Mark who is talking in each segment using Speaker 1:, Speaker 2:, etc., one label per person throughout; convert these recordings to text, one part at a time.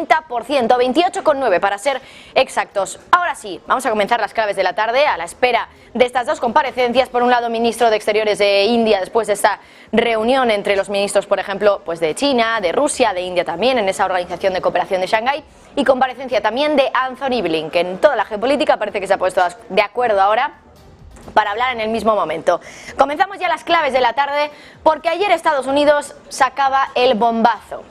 Speaker 1: 30%, 28,9% para ser exactos. Ahora sí, vamos a comenzar las claves de la tarde a la espera de estas dos comparecencias. Por un lado, ministro de Exteriores de India, después de esta reunión entre los ministros, por ejemplo, pues de China, de Rusia, de India también, en esa Organización de Cooperación de Shanghái, y comparecencia también de Anthony Blinken. Toda la geopolítica parece que se ha puesto de acuerdo ahora para hablar en el mismo momento. Comenzamos ya las claves de la tarde porque ayer Estados Unidos sacaba el bombazo.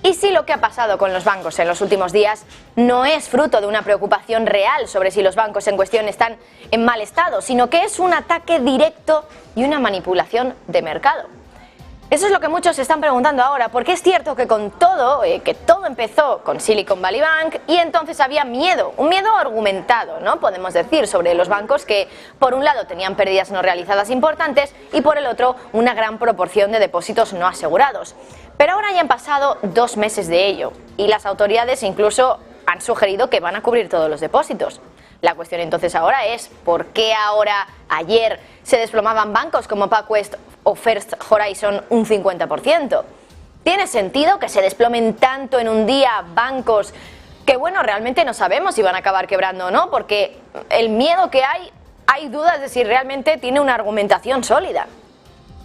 Speaker 1: Y si lo que ha pasado con los bancos en los últimos días no es fruto de una preocupación real sobre si los bancos en cuestión están en mal estado, sino que es un ataque directo y una manipulación de mercado. Eso es lo que muchos se están preguntando ahora, porque es cierto que con todo, que todo empezó con Silicon Valley Bank y entonces había miedo, un miedo argumentado, ¿no? Podemos decir, sobre los bancos que por un lado tenían pérdidas no realizadas importantes y por el otro una gran proporción de depósitos no asegurados. Pero ahora ya han pasado 2 meses de ello y las autoridades incluso han sugerido que van a cubrir todos los depósitos. La cuestión entonces ahora es ¿por qué ahora, ayer, se desplomaban bancos como PacWest o First Horizon un 50%? ¿Tiene sentido que se desplomen tanto en un día bancos que, bueno, realmente no sabemos si van a acabar quebrando o no? Porque el miedo que hay dudas de si realmente tiene una argumentación sólida.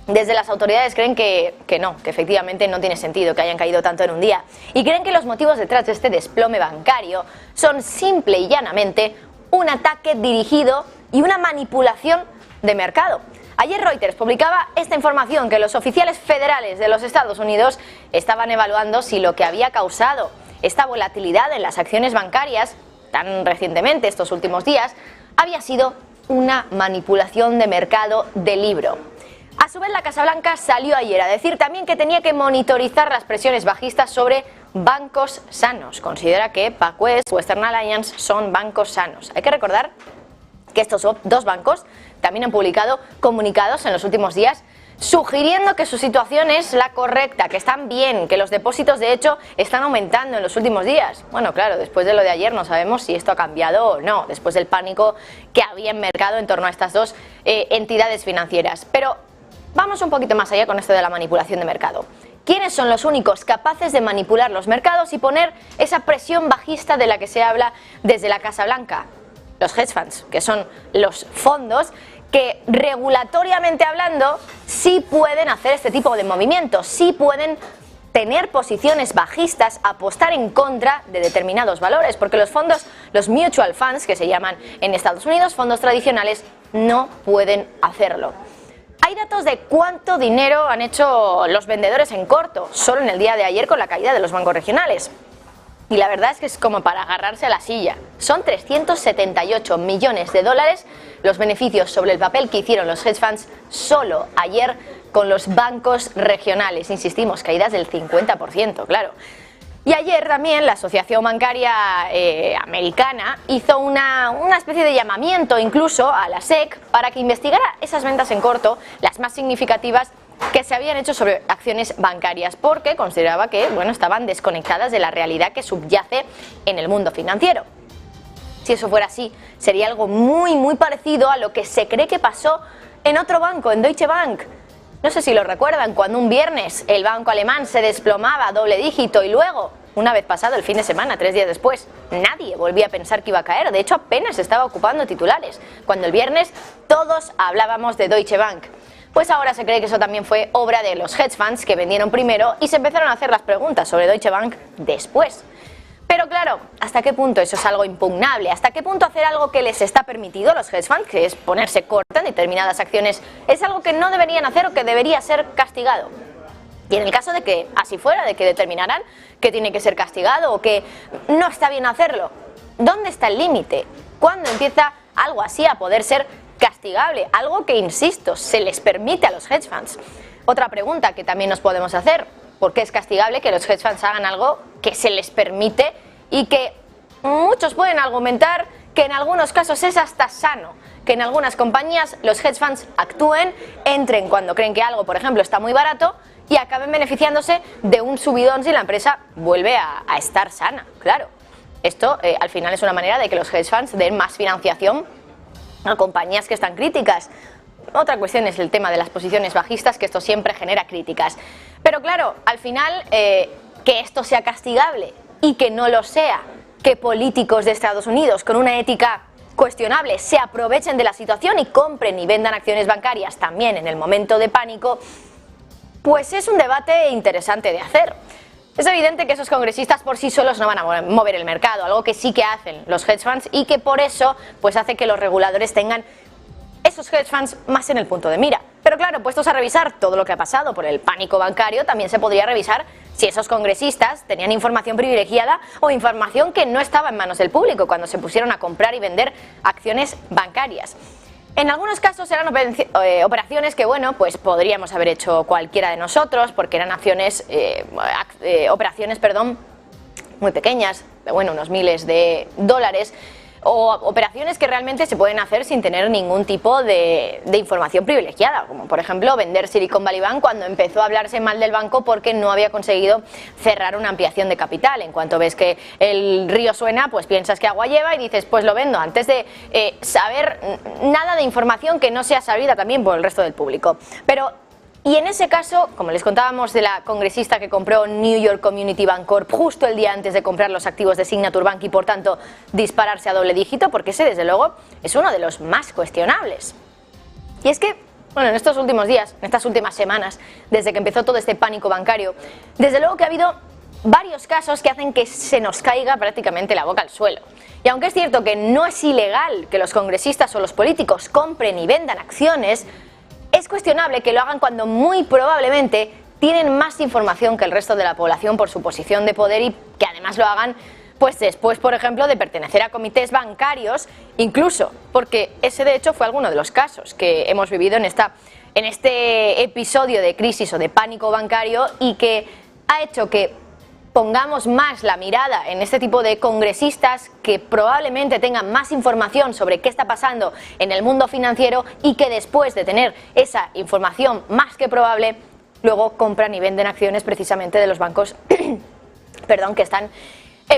Speaker 1: Desde las autoridades creen que no, que efectivamente no tiene sentido que hayan caído tanto en un día. Y creen que los motivos detrás de este desplome bancario son simple y llanamente un ataque dirigido y una manipulación de mercado. Ayer Reuters publicaba esta información, que los oficiales federales de los Estados Unidos estaban evaluando si lo que había causado esta volatilidad en las acciones bancarias tan recientemente, estos últimos días, había sido una manipulación de mercado de libro. A su vez, la Casa Blanca salió ayer a decir también que tenía que monitorizar las presiones bajistas sobre bancos sanos. Considera que PacWest, Western Alliance son bancos sanos. Hay que recordar que estos dos bancos también han publicado comunicados en los últimos días sugiriendo que su situación es la correcta, que están bien, que los depósitos de hecho están aumentando en los últimos días. Bueno, claro, después de lo de ayer no sabemos si esto ha cambiado o no, después del pánico que había en mercado en torno a estas dos entidades financieras. Pero vamos un poquito más allá con esto de la manipulación de mercado. ¿Quiénes son los únicos capaces de manipular los mercados y poner esa presión bajista de la que se habla desde la Casa Blanca? Los hedge funds, que son los fondos que regulatoriamente hablando sí pueden hacer este tipo de movimientos, sí pueden tener posiciones bajistas, apostar en contra de determinados valores, porque los fondos, los mutual funds, que se llaman en Estados Unidos, fondos tradicionales, no pueden hacerlo. Hay datos de cuánto dinero han hecho los vendedores en corto, solo en el día de ayer con la caída de los bancos regionales. Y la verdad es que es como para agarrarse a la silla. Son 378 millones de dólares los beneficios sobre el papel que hicieron los hedge funds solo ayer con los bancos regionales. Insistimos, caídas del 50%, claro. Y ayer también la Asociación Bancaria Americana hizo una especie de llamamiento incluso a la SEC para que investigara esas ventas en corto, las más significativas que se habían hecho sobre acciones bancarias, porque consideraba que, bueno, estaban desconectadas de la realidad que subyace en el mundo financiero. Si eso fuera así, sería algo muy parecido a lo que se cree que pasó en otro banco, en Deutsche Bank. No sé si lo recuerdan, cuando un viernes el banco alemán se desplomaba a doble dígito y luego, una vez pasado el fin de semana, 3 días después, nadie volvía a pensar que iba a caer. De hecho, apenas estaba ocupando titulares, cuando el viernes todos hablábamos de Deutsche Bank. Pues ahora se cree que eso también fue obra de los hedge funds que vendieron primero y se empezaron a hacer las preguntas sobre Deutsche Bank después. Pero claro, ¿hasta qué punto eso es algo impugnable? ¿Hasta qué punto hacer algo que les está permitido a los hedge funds, que es ponerse corta en determinadas acciones, es algo que no deberían hacer o que debería ser castigado? Y en el caso de que así fuera, de que determinaran que tiene que ser castigado o que no está bien hacerlo, ¿dónde está el límite? ¿Cuándo empieza algo así a poder ser castigable? Algo que, insisto, se les permite a los hedge funds. Otra pregunta que también nos podemos hacer: ¿por qué es castigable que los hedge funds hagan algo que se les permite y que muchos pueden argumentar que en algunos casos es hasta sano? Que en algunas compañías los hedge funds actúen, entren cuando creen que algo, por ejemplo, está muy barato y acaben beneficiándose de un subidón si la empresa vuelve a estar sana. Claro, esto al final es una manera de que los hedge funds den más financiación a compañías que están críticas. Otra cuestión es el tema de las posiciones bajistas, que esto siempre genera críticas. Pero claro, al final, que esto sea castigable y que no lo sea, que políticos de Estados Unidos con una ética cuestionable se aprovechen de la situación y compren y vendan acciones bancarias también en el momento de pánico, pues es un debate interesante de hacer. Es evidente que esos congresistas por sí solos no van a mover el mercado, algo que sí que hacen los hedge funds y que por eso pues hace que los reguladores tengan esos hedge funds más en el punto de mira. Pero claro, puestos a revisar todo lo que ha pasado por el pánico bancario, también se podría revisar si esos congresistas tenían información privilegiada o información que no estaba en manos del público cuando se pusieron a comprar y vender acciones bancarias. En algunos casos eran operaciones que, bueno, pues podríamos haber hecho cualquiera de nosotros porque eran operaciones muy pequeñas, bueno, unos miles de dólares, o operaciones que realmente se pueden hacer sin tener ningún tipo de información privilegiada, como por ejemplo vender Silicon Valley Bank cuando empezó a hablarse mal del banco porque no había conseguido cerrar una ampliación de capital. En cuanto ves que el río suena, pues piensas que agua lleva y dices, pues lo vendo, antes de saber nada de información que no sea sabida también por el resto del público. Y en ese caso, como les contábamos de la congresista que compró New York Community Bancorp justo el día antes de comprar los activos de Signature Bank y por tanto dispararse a doble dígito, porque ese desde luego es uno de los más cuestionables. Y es que, bueno, en estos últimos días, en estas últimas semanas, desde que empezó todo este pánico bancario, desde luego que ha habido varios casos que hacen que se nos caiga prácticamente la boca al suelo. Y aunque es cierto que no es ilegal que los congresistas o los políticos compren y vendan acciones, es cuestionable que lo hagan cuando muy probablemente tienen más información que el resto de la población por su posición de poder y que además lo hagan pues después, por ejemplo, de pertenecer a comités bancarios, incluso porque ese de hecho fue alguno de los casos que hemos vivido en este episodio de crisis o de pánico bancario y que ha hecho que pongamos más la mirada en este tipo de congresistas que probablemente tengan más información sobre qué está pasando en el mundo financiero y que después de tener esa información más que probable, luego compran y venden acciones precisamente de los bancos que están